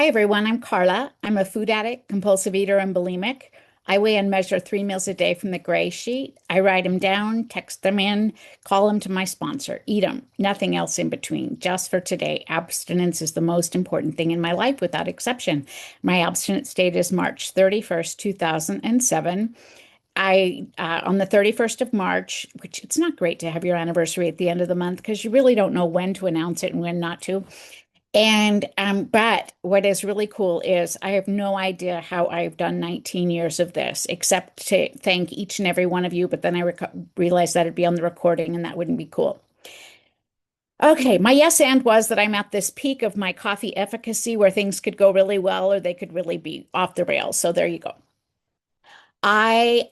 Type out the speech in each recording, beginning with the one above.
Hi, everyone. I'm Carla. I'm a food addict, compulsive eater, and bulimic. I weigh and measure 3 meals a day from the gray sheet. I write them down, text them in, call them to my sponsor, eat them, nothing else in between. Just for today, abstinence is the most important thing in my life without exception. My abstinence date is March 31st, 2007. On the 31st of March, which it's not great to have your anniversary at the end of the month because you really don't know when to announce it and when not to. But what is really cool is I have no idea how I've done 19 years of this, except to thank each and every one of you. But then I realized that it'd be on the recording and that wouldn't be cool. Okay, my yes and was that I'm at this peak of my coffee efficacy where things could go really well or they could really be off the rails. So there you go. I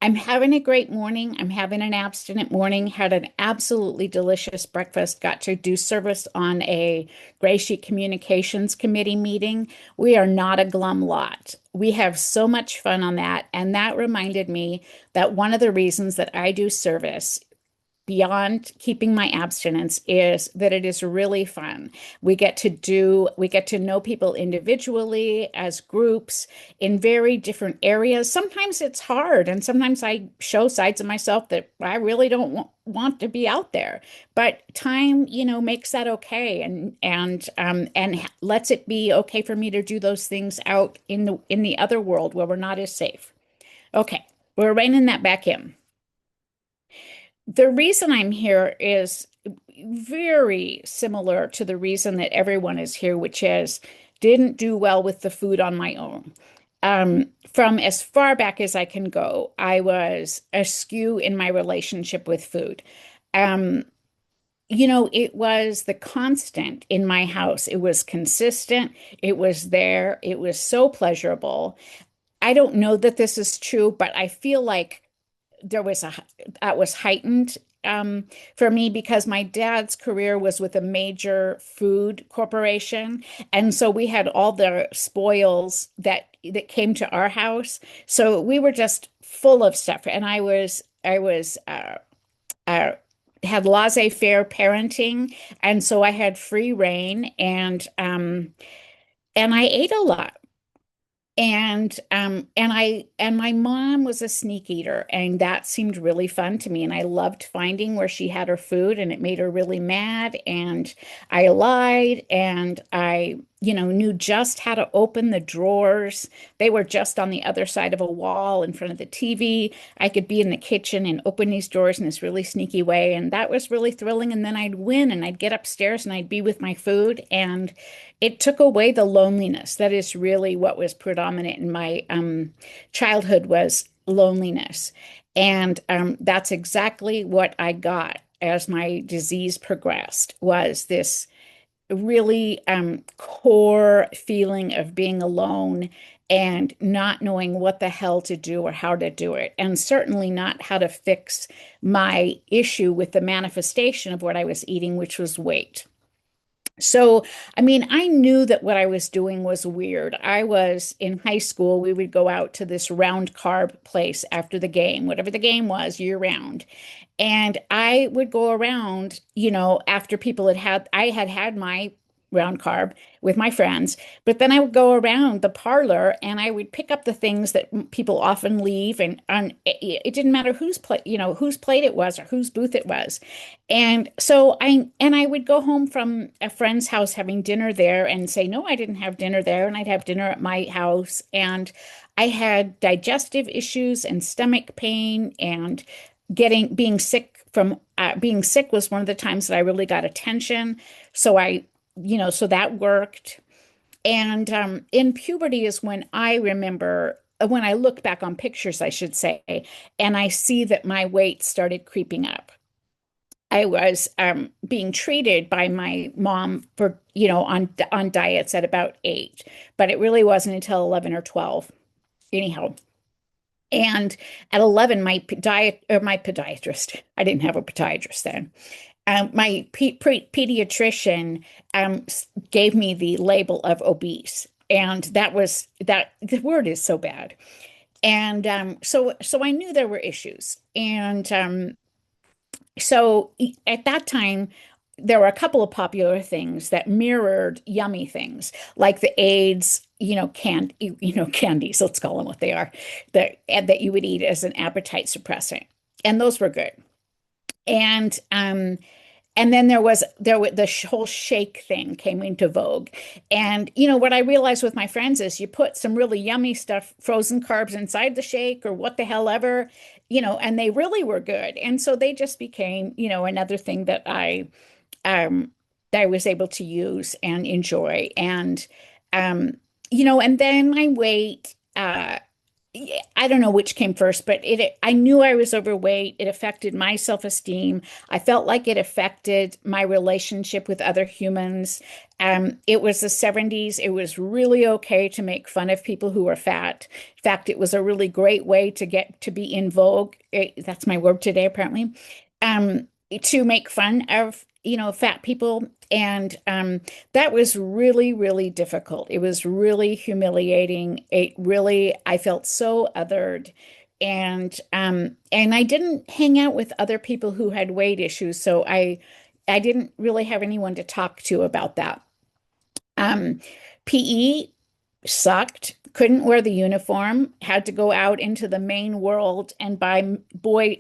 I'm having a great morning. I'm having an abstinent morning. Had an absolutely delicious breakfast. Got to do service on a Gray Sheet Communications Committee meeting. We are not a glum lot. We have so much fun on that. And that reminded me that one of the reasons that I do service beyond keeping my abstinence is that it is really fun. We get to know people individually as groups in very different areas. Sometimes it's hard, and sometimes I show sides of myself that I really don't want to be out there. But time, makes that okay, and lets it be okay for me to do those things out in the other world where we're not as safe. Okay, we're reining that back in. The reason I'm here is very similar to the reason that everyone is here, which is didn't do well with the food on my own. From as far back as I can go, I was askew in my relationship with food. Um, it was the constant in my house. It was consistent. It was there. It was so pleasurable. I don't know that this is true, but I feel like there was a that was heightened for me because my dad's career was with a major food corporation, and so we had all the spoils that came to our house. So we were just full of stuff, and I was uh, had laissez-faire parenting, and so I had free reign, and I ate a lot. And my mom was a sneak eater, and that seemed really fun to me. And I loved finding where she had her food, and it made her really mad. And I lied, and I, knew just how to open the drawers. They were just on the other side of a wall in front of the TV. I could be in the kitchen and open these drawers in this really sneaky way, and that was really thrilling. And then I'd win, and I'd get upstairs, and I'd be with my food, and it took away the loneliness. That is really what was predominant in my childhood was loneliness. And that's exactly what I got as my disease progressed was this really core feeling of being alone and not knowing what the hell to do or how to do it, and certainly not how to fix my issue with the manifestation of what I was eating, which was weight. So, I mean, I knew that what I was doing was weird. I was in high school, we would go out to this round carb place after the game, whatever the game was, year round. And I would go around, after people I had had my round carb with my friends, but then I would go around the parlor and I would pick up the things that people often leave, and it didn't matter whose plate, whose plate it was or whose booth it was. And I would go home from a friend's house having dinner there and say, no, I didn't have dinner there, and I'd have dinner at my house. And I had digestive issues and stomach pain and being sick from being sick was one of the times that I really got attention. So so that worked. And in puberty is when I remember, when I look back on pictures, I should say, and I see that my weight started creeping up. I was being treated by my mom for, on diets at about 8, but it really wasn't until 11 or 12. Anyhow, and at 11, my podiatrist, I didn't have a podiatrist then. My pediatrician gave me the label of obese, and that the word is so bad. And so I knew there were issues, and so at that time, there were a couple of popular things that mirrored yummy things, like the AIDS, candies, let's call them what they are, that you would eat as an appetite suppressant. And those were good. And and then the whole shake thing came into vogue. And what I realized with my friends is you put some really yummy stuff, frozen carbs inside the shake or what the hell ever, and they really were good. And so they just became, another thing um that I was able to use and enjoy. And then my weight, I don't know which came first, but I knew I was overweight. It affected my self-esteem. I felt like it affected my relationship with other humans. It was the 70s. It was really okay to make fun of people who were fat. In fact, it was a really great way to get to be in vogue. That's my word today, apparently. To make fun of, fat people. And that was really, really difficult. It was really humiliating. I felt so othered. And I didn't hang out with other people who had weight issues, so I didn't really have anyone to talk to about that. Um, PE sucked, couldn't wear the uniform, had to go out into the main world and buy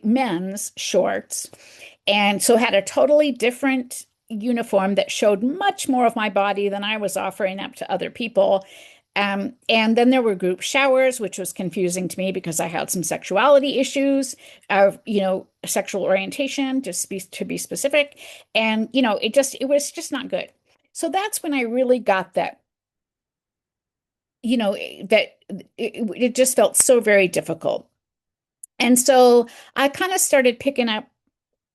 men's shorts. And so had a totally different uniform that showed much more of my body than I was offering up to other people. And then there were group showers, which was confusing to me because I had some sexuality issues of, sexual orientation, to be specific. And, it was just not good. So that's when I really got that, that it just felt so very difficult. And so I kind of started picking up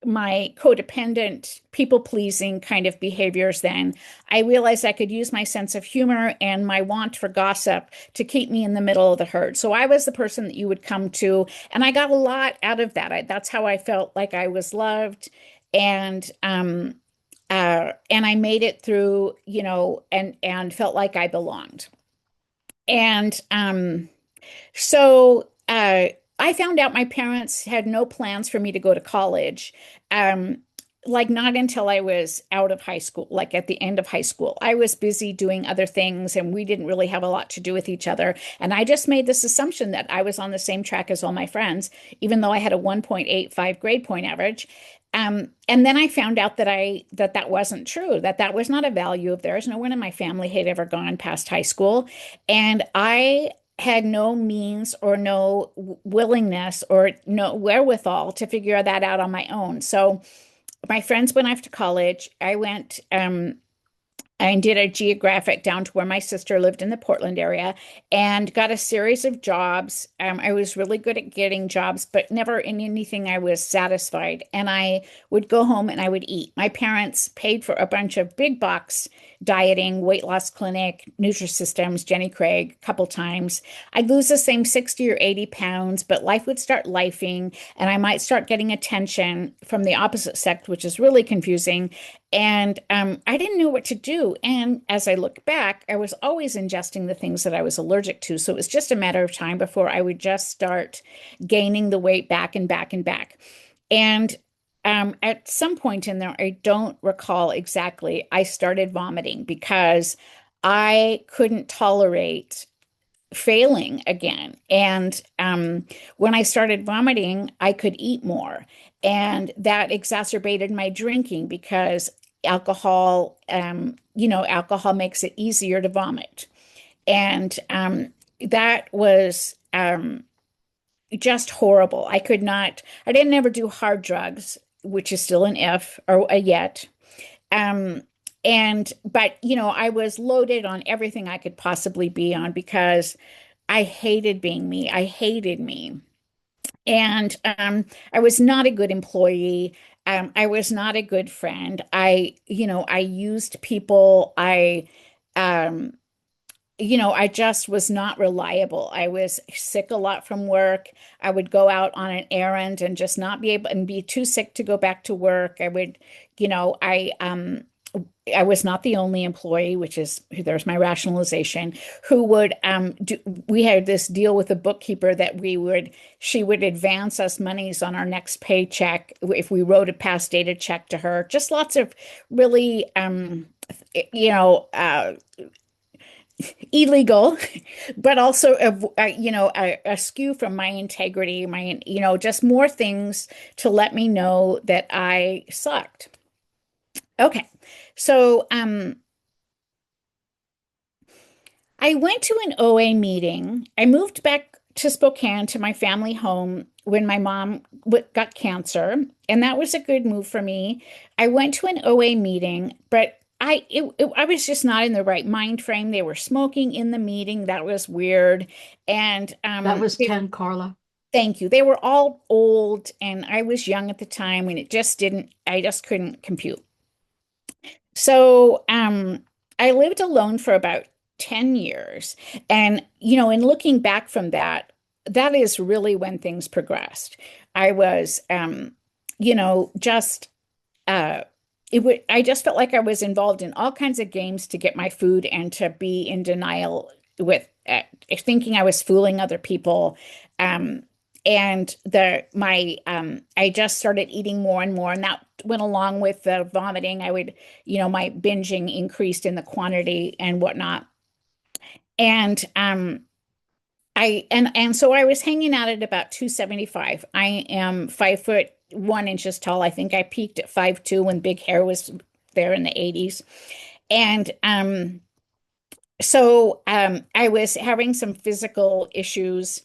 my codependent, people pleasing kind of behaviors then. I realized I could use my sense of humor and my want for gossip to keep me in the middle of the herd. So I was the person that you would come to, and I got a lot out of that. That's how I felt like I was loved. And I made it through, and felt like I belonged. And I found out my parents had no plans for me to go to college. Um, like not until I was out of high school, like at the end of high school. I was busy doing other things and we didn't really have a lot to do with each other. And I just made this assumption that I was on the same track as all my friends, even though I had a 1.85 grade point average. And then I found out that wasn't true, that was not a value of theirs. No one in my family had ever gone past high school. And I had no means or no willingness or no wherewithal to figure that out on my own. So my friends went off to college. I went and did a geographic down to where my sister lived in the Portland area and got a series of jobs. I was really good at getting jobs, but never in anything I was satisfied. And I would go home and I would eat. My parents paid for a bunch of big box dieting, weight loss clinic, Nutrisystems, Jenny Craig, a couple times. I'd lose the same 60 or 80 pounds, but life would start lifing and I might start getting attention from the opposite sex, which is really confusing. And I didn't know what to do. And as I look back, I was always ingesting the things that I was allergic to. So it was just a matter of time before I would just start gaining the weight back and back and back. And at some point in there, I don't recall exactly, I started vomiting because I couldn't tolerate failing again. And when I started vomiting, I could eat more. And that exacerbated my drinking because alcohol makes it easier to vomit. And that was just horrible. I didn't ever do hard drugs, which is still an F or a yet. Um, but I was loaded on everything I could possibly be on because I hated being me. I hated me. And I was not a good employee. I was not a good friend. I used people. Um, I just was not reliable. I was sick a lot from work. I would go out on an errand and just not be able and be too sick to go back to work. I would, I I was not the only employee, which is there's my rationalization, who would we had this deal with the bookkeeper that she would advance us monies on our next paycheck if we wrote a past dated check to her. Just lots of really you know, illegal, but also a skew from my integrity, just more things to let me know that I sucked. Okay. So I went to an OA meeting. I moved back to Spokane to my family home when my mom got cancer, and that was a good move for me. I went to an OA meeting, but I was just not in the right mind frame. They were smoking in the meeting. That was weird. And That was 10, Carla. thank you. They were all old, and I was young at the time, and I just couldn't compute. So, I lived alone for about 10 years. And, in looking back from that, that is really when things progressed. I was, just, uh, I just felt like I was involved in all kinds of games to get my food and to be in denial with thinking I was fooling other people. Um, and I just started eating more and more, and that went along with the vomiting. My binging increased in the quantity and whatnot. And so I was hanging out at about 275. I am 5 foot 1 inches tall. I think I peaked at 5'2" when big hair was there in the 80s. And I was having some physical issues.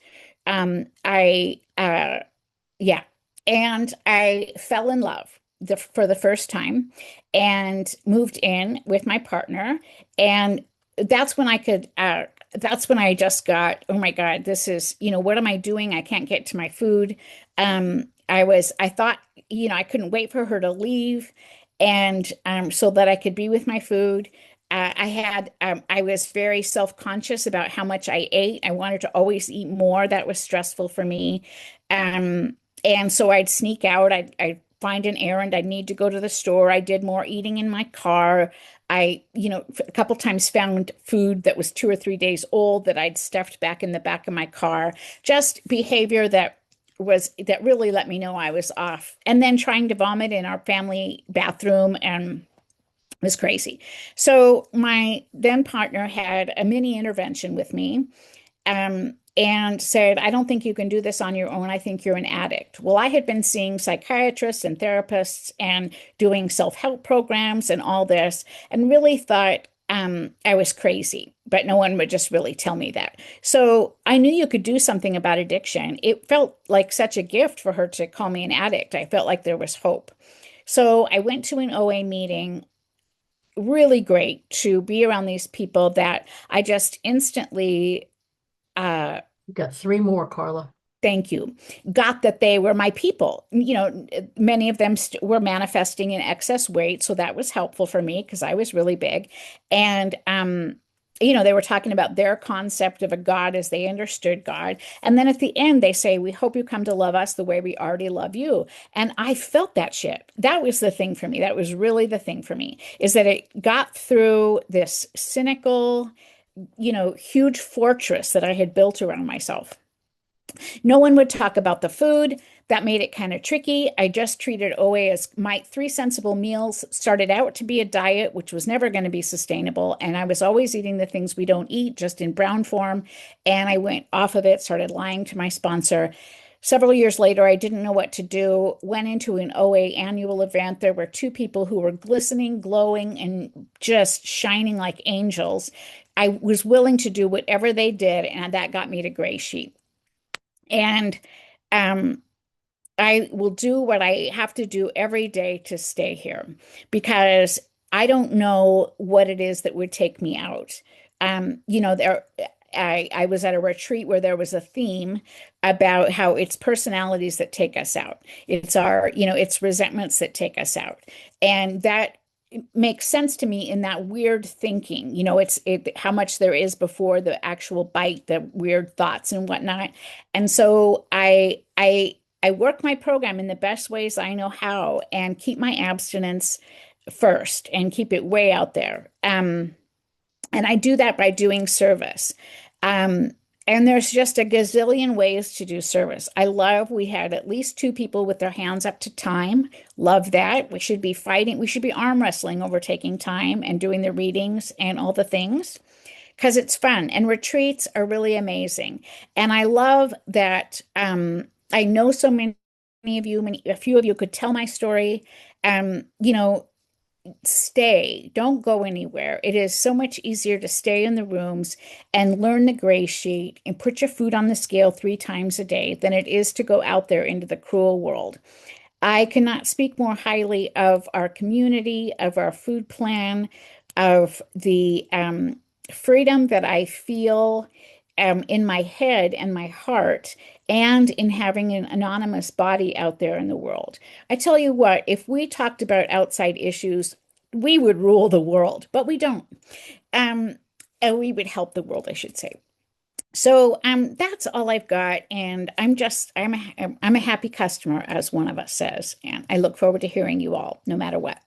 I Yeah. And I fell in love for the first time and moved in with my partner. And that's when that's when I just got, oh my God, this is, what am I doing? I can't get to my food. I thought, I couldn't wait for her to leave and so that I could be with my food. I was very self-conscious about how much I ate. I wanted to always eat more. That was stressful for me. Um, and so I'd sneak out. I'd find an errand. I'd need to go to the store. I did more eating in my car. A couple times found food that was 2 or 3 days old that I'd stuffed back in the back of my car. Just behavior that really let me know I was off. And then trying to vomit in our family bathroom and was crazy. So my then partner had a mini intervention with me, and said, I don't think you can do this on your own. I think you're an addict. Well, I had been seeing psychiatrists and therapists and doing self-help programs and all this, and really thought I was crazy, but no one would just really tell me that. So I knew you could do something about addiction. It felt like such a gift for her to call me an addict. I felt like there was hope. So I went to an OA meeting, really great to be around these people that I just instantly, uh, You got three more, Carla. thank you, got that they were my people. Many of them were manifesting in excess weight, so that was helpful for me because I was really big. And they were talking about their concept of a God as they understood God. And then at the end, they say, "We hope you come to love us the way we already love you." And I felt that shit. That was the thing for me. That was really the thing for me, is that it got through this cynical, huge fortress that I had built around myself. No one would talk about the food. That made it kind of tricky. I just treated OA as my 3 sensible meals started out to be a diet, which was never going to be sustainable. And I was always eating the things we don't eat, just in brown form. And I went off of it, started lying to my sponsor. Several years later, I didn't know what to do, went into an OA annual event. There were two people who were glistening, glowing, and just shining like angels. I was willing to do whatever they did, and that got me to Gray Sheet. And um, I will do what I have to do every day to stay here because I don't know what it is that would take me out. I was at a retreat where there was a theme about how it's personalities that take us out. It's resentments that take us out. And that makes sense to me in that weird thinking. How much there is before the actual bite, the weird thoughts and whatnot. And so I work my program in the best ways I know how and keep my abstinence. first and keep it way out there. And I do that by doing service. Um, and there's just a gazillion ways to do service. We had at least two people with their hands up to time. Love that. We should be fighting, we should be arm wrestling over taking time and doing the readings and all the things because it's fun. And retreats are really amazing. And I love that I know so many of you, a few of you could tell my story. You know, stay, don't go anywhere. It is so much easier to stay in the rooms and learn the gray sheet and put your food on the scale 3 times a day than it is to go out there into the cruel world. I cannot speak more highly of our community, of our food plan, of the freedom that I feel in my head and my heart, and in having an anonymous body out there in the world. I tell you what, if we talked about outside issues, we would rule the world, but we don't. Um, and we would help the world, I should say. So that's all I've got, and I'm a happy customer, as one of us says, and I look forward to hearing you all, no matter what.